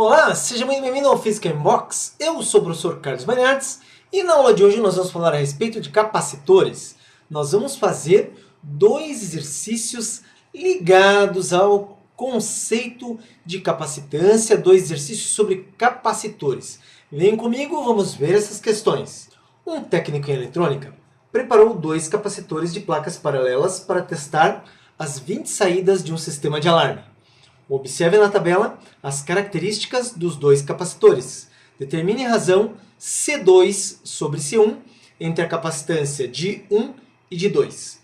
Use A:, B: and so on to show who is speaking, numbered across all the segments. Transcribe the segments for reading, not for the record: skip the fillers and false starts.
A: Olá, seja muito bem-vindo ao Física in Box. Eu sou o professor Carlos Mariartes e na aula de hoje nós vamos falar a respeito de capacitores. Nós vamos fazer dois exercícios ligados ao conceito de capacitância, dois exercícios sobre capacitores. Vem comigo, vamos ver essas questões. Um técnico em eletrônica preparou dois capacitores de placas paralelas para testar as 20 saídas de um sistema de alarme. Observe na tabela as características dos dois capacitores. Determine a razão C2 sobre C1 entre a capacitância de 1 e de 2.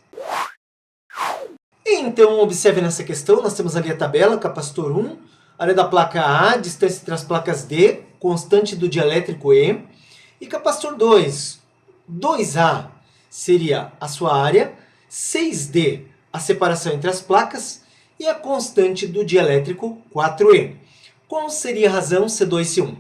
A: Então, observe nessa questão, nós temos ali a tabela, capacitor 1, área da placa A, distância entre as placas D, constante do dielétrico E, e capacitor 2, 2A seria a sua área, 6D a separação entre as placas, e a constante do dielétrico 4E. Qual seria a razão C2 e C1?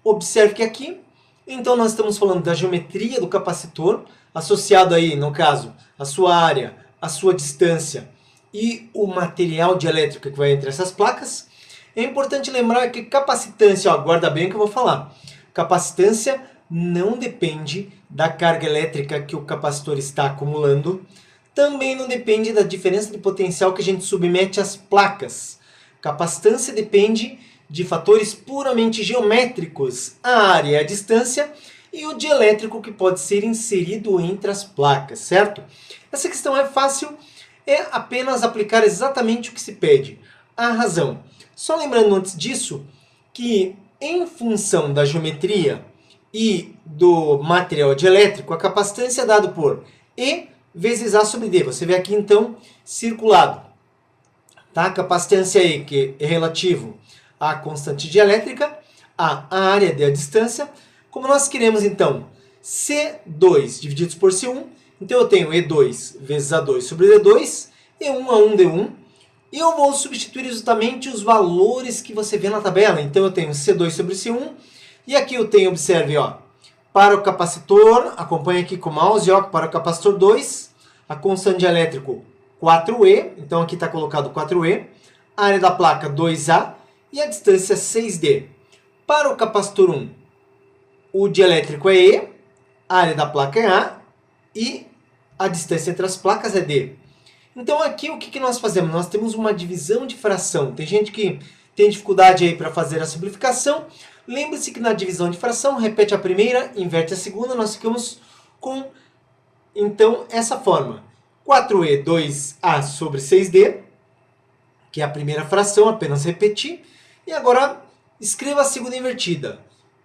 A: Observe que aqui, então nós estamos falando da geometria do capacitor, associado aí, no caso, a sua área, a sua distância e o material dielétrico que vai entre essas placas. É importante lembrar que capacitância, guarda bem o que eu vou falar, capacitância não depende da carga elétrica que o capacitor está acumulando, também não depende da diferença de potencial que a gente submete às placas. Capacitância depende de fatores puramente geométricos, a área e a distância, e o dielétrico que pode ser inserido entre as placas, certo? Essa questão é fácil, é apenas aplicar exatamente o que se pede, a razão. Só lembrando antes disso, que em função da geometria e do material dielétrico, a capacitância é dada por E vezes A sobre D. Você vê aqui então circulado. Tá? A capacitância E, que é relativo à constante dielétrica, A área, D a distância. Como nós queremos então C2 divididos por C1, então eu tenho E2 vezes A2 sobre D2, E1 a 1 D1, e eu vou substituir justamente os valores que você vê na tabela. Então eu tenho C2 sobre C1, e aqui eu tenho, observe, ó, para o capacitor, acompanhe aqui com o mouse, ó, para o capacitor 2, a constante dielétrico 4E, então aqui está colocado 4E, a área da placa 2A e a distância 6D. Para o capacitor 1, o dielétrico é E, a área da placa é A e a distância entre as placas é D. Então aqui o que nós fazemos? Nós temos uma divisão de fração. Tem gente que tem dificuldade aí para fazer a simplificação. Lembre-se que na divisão de fração, repete a primeira, inverte a segunda, nós ficamos com, então, essa forma. 4E 2A sobre 6D, que é a primeira fração, apenas repetir. E agora, escreva a segunda invertida.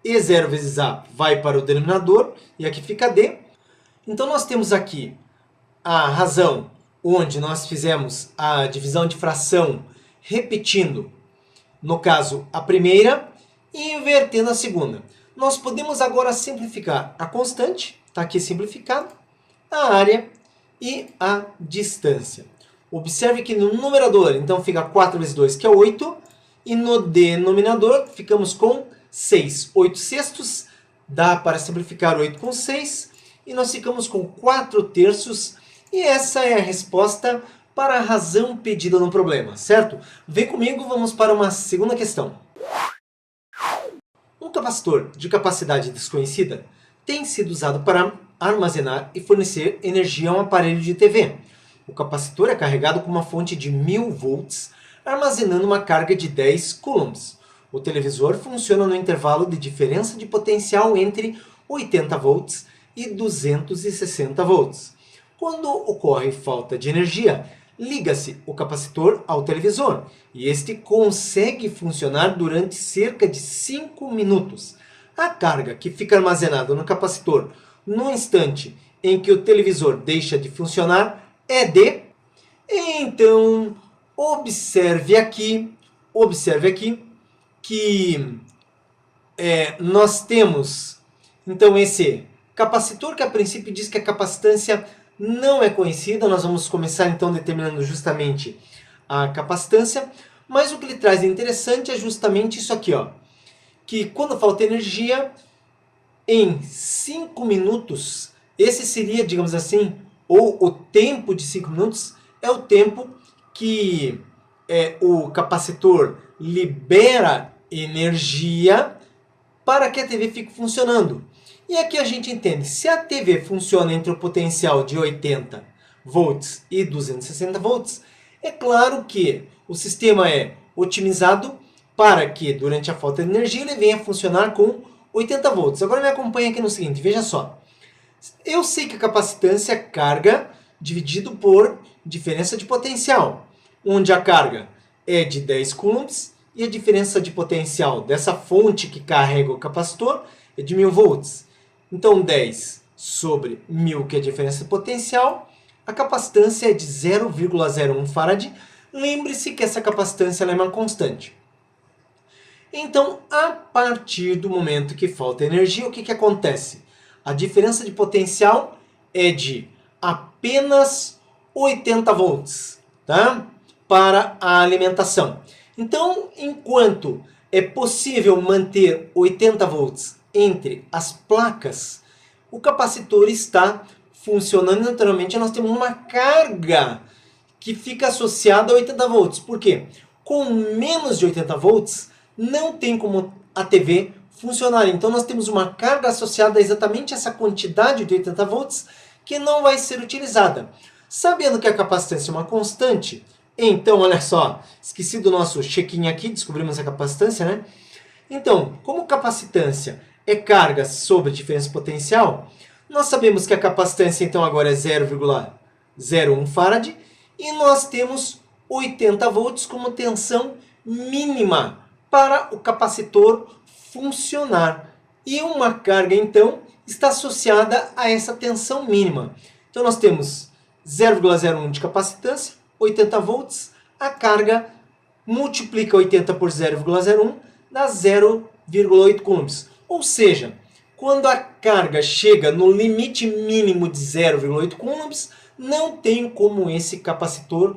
A: E0 vezes A vai para o denominador, e aqui fica D. Então, nós temos aqui a razão onde nós fizemos a divisão de fração repetindo, no caso, a primeira, e invertendo a segunda. Nós podemos agora simplificar a constante, está aqui simplificado, a área e a distância. Observe que no numerador, então fica 4 vezes 2, que é 8, e no denominador ficamos com 6. 8 sextos, dá para simplificar 8 com 6, e nós ficamos com 4 terços, e essa é a resposta para a razão pedida no problema, certo? Vem comigo, vamos para uma segunda questão. Um capacitor de capacidade desconhecida tem sido usado para armazenar e fornecer energia a um aparelho de TV. O capacitor é carregado com uma fonte de 1000 volts, armazenando uma carga de 10 coulombs. O televisor funciona no intervalo de diferença de potencial entre 80 volts e 260 volts. Quando ocorre falta de energia, liga-se o capacitor ao televisor e este consegue funcionar durante cerca de 5 minutos. A carga que fica armazenada no capacitor no instante em que o televisor deixa de funcionar é de... Então, observe aqui que nós temos então esse capacitor que a princípio diz que a capacitância não é conhecida. Nós vamos começar então determinando justamente a capacitância, mas o que ele traz de interessante é justamente isso aqui, ó, que quando falta energia, em 5 minutos, esse seria, digamos assim, ou o tempo de 5 minutos, é o tempo que o capacitor libera energia para que a TV fique funcionando. E aqui a gente entende, se a TV funciona entre o potencial de 80 volts e 260 volts, é claro que o sistema é otimizado para que durante a falta de energia ele venha funcionar com 80 volts. Agora me acompanha aqui no seguinte, veja só. Eu sei que a capacitância é carga dividido por diferença de potencial, onde a carga é de 10 coulombs e a diferença de potencial dessa fonte que carrega o capacitor é de 1000 volts. Então 10 sobre 1000, que é a diferença de potencial, a capacitância é de 0,01 farad. Lembre-se que essa capacitância ela é uma constante. Então, a partir do momento que falta energia, o que acontece? A diferença de potencial é de apenas 80 volts, tá? Para a alimentação. Então, enquanto é possível manter 80 volts entre as placas, o capacitor está funcionando naturalmente. Nós temos uma carga que fica associada a 80 volts. Por quê? Com menos de 80 volts, não tem como a TV funcionar. Então nós temos uma carga associada a exatamente essa quantidade de 80 volts que não vai ser utilizada. Sabendo que a capacitância é uma constante, então olha só, esqueci do nosso check-in aqui, descobrimos a capacitância, né? Então, como capacitância é carga sobre diferença potencial, nós sabemos que a capacitância então agora é 0,01 farad e nós temos 80 volts como tensão mínima para o capacitor funcionar. E uma carga, então, está associada a essa tensão mínima. Então, nós temos 0,01 de capacitância, 80 volts, a carga multiplica 80 por 0,01, dá 0,8 coulombs. Ou seja, quando a carga chega no limite mínimo de 0,8 coulombs, não tem como esse capacitor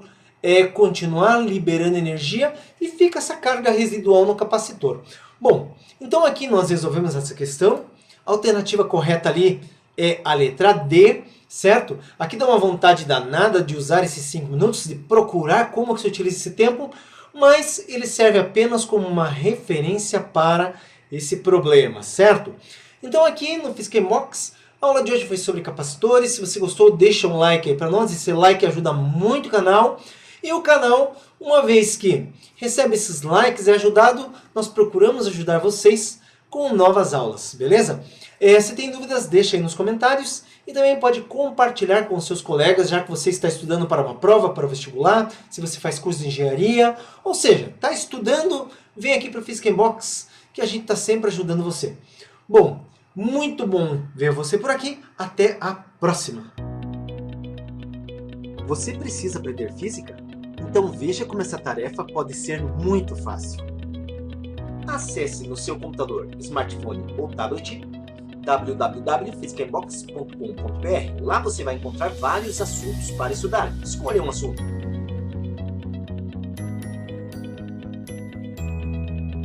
A: continuar liberando energia e fica essa carga residual no capacitor. Bom, então aqui nós resolvemos essa questão. A alternativa correta ali é a letra D, certo? Aqui dá uma vontade danada de usar esses 5 minutos, de procurar como se utiliza esse tempo, mas ele serve apenas como uma referência para esse problema, certo? Então aqui no PhysicainBox, a aula de hoje foi sobre capacitores. Se você gostou, deixa um like aí para nós. Esse like ajuda muito o canal. E o canal, uma vez que recebe esses likes, é ajudado, nós procuramos ajudar vocês com novas aulas, beleza? Se tem dúvidas, deixa aí nos comentários. E também pode compartilhar com seus colegas, já que você está estudando para uma prova, para o vestibular, se você faz curso de engenharia. Ou seja, está estudando, vem aqui para o PhysicainBox, que a gente está sempre ajudando você. Bom, muito bom ver você por aqui. Até a próxima! Você precisa aprender física? Então veja como essa tarefa pode ser muito fácil. Acesse no seu computador, smartphone ou tablet www.physicainbox.com.br. Lá você vai encontrar vários assuntos para estudar. Escolha um assunto.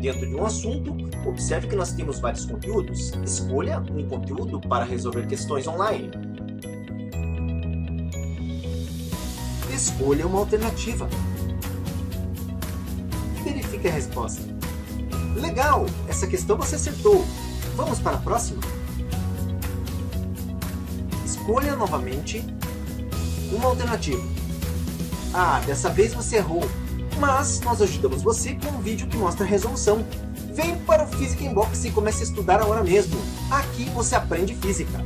A: Dentro de um assunto, observe que nós temos vários conteúdos. Escolha um conteúdo para resolver questões online. Escolha uma alternativa. Verifique a resposta. Legal! Essa questão você acertou. Vamos para a próxima? Escolha novamente uma alternativa. Ah, dessa vez você errou. Mas nós ajudamos você com um vídeo que mostra a resolução. Vem para o PhysicainBox e comece a estudar agora mesmo. Aqui você aprende física.